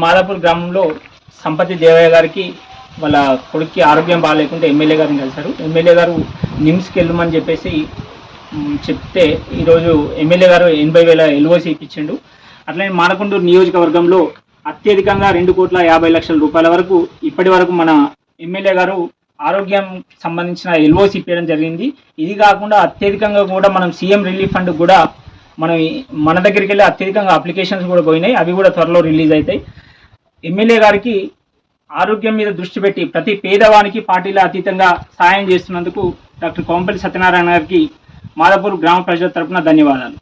మాదాపూర్ గ్రామంలో సంపతి దేవయ్య గారికి వాళ్ళ కొడుక్కి ఆరోగ్యం బాగాలేకుంటే ఎమ్మెల్యే గారిని కలిశారు. ఎమ్మెల్యే గారు నిమ్స్కి వెళ్ళమని చెప్పేసి చెప్తే ఈరోజు ఎమ్మెల్యే గారు 80,000 ఎల్ఓసి ఇప్పించిండు. అట్లనే మానకొండూరు నియోజకవర్గంలో అత్యధికంగా 2,50,00,000 రూపాయల వరకు ఇప్పటి వరకు మన ఎమ్మెల్యే గారు ఆరోగ్యం సంబంధించిన ఎల్ఓసి ఇప్పించడం జరిగింది. ఇది కాకుండా అత్యధికంగా కూడా మనం సీఎం రిలీఫ్ ఫండ్ కూడా మన దగ్గరికి వెళ్ళి అత్యధికంగా అప్లికేషన్స్ కూడా పోయినాయి. అవి కూడా త్వరలో రిలీజ్ అవుతాయి. ఎమ్మెల్యే గారికి ఆరోగ్యం మీద దృష్టి పెట్టి ప్రతి పేదవానికి పార్టీల అతీతంగా సాయం చేస్తున్నందుకు డాక్టర్ కోంపల్లి సత్యనారాయణ గారికి మాదాపూర్ గ్రామ ప్రజల తరపున ధన్యవాదాలు.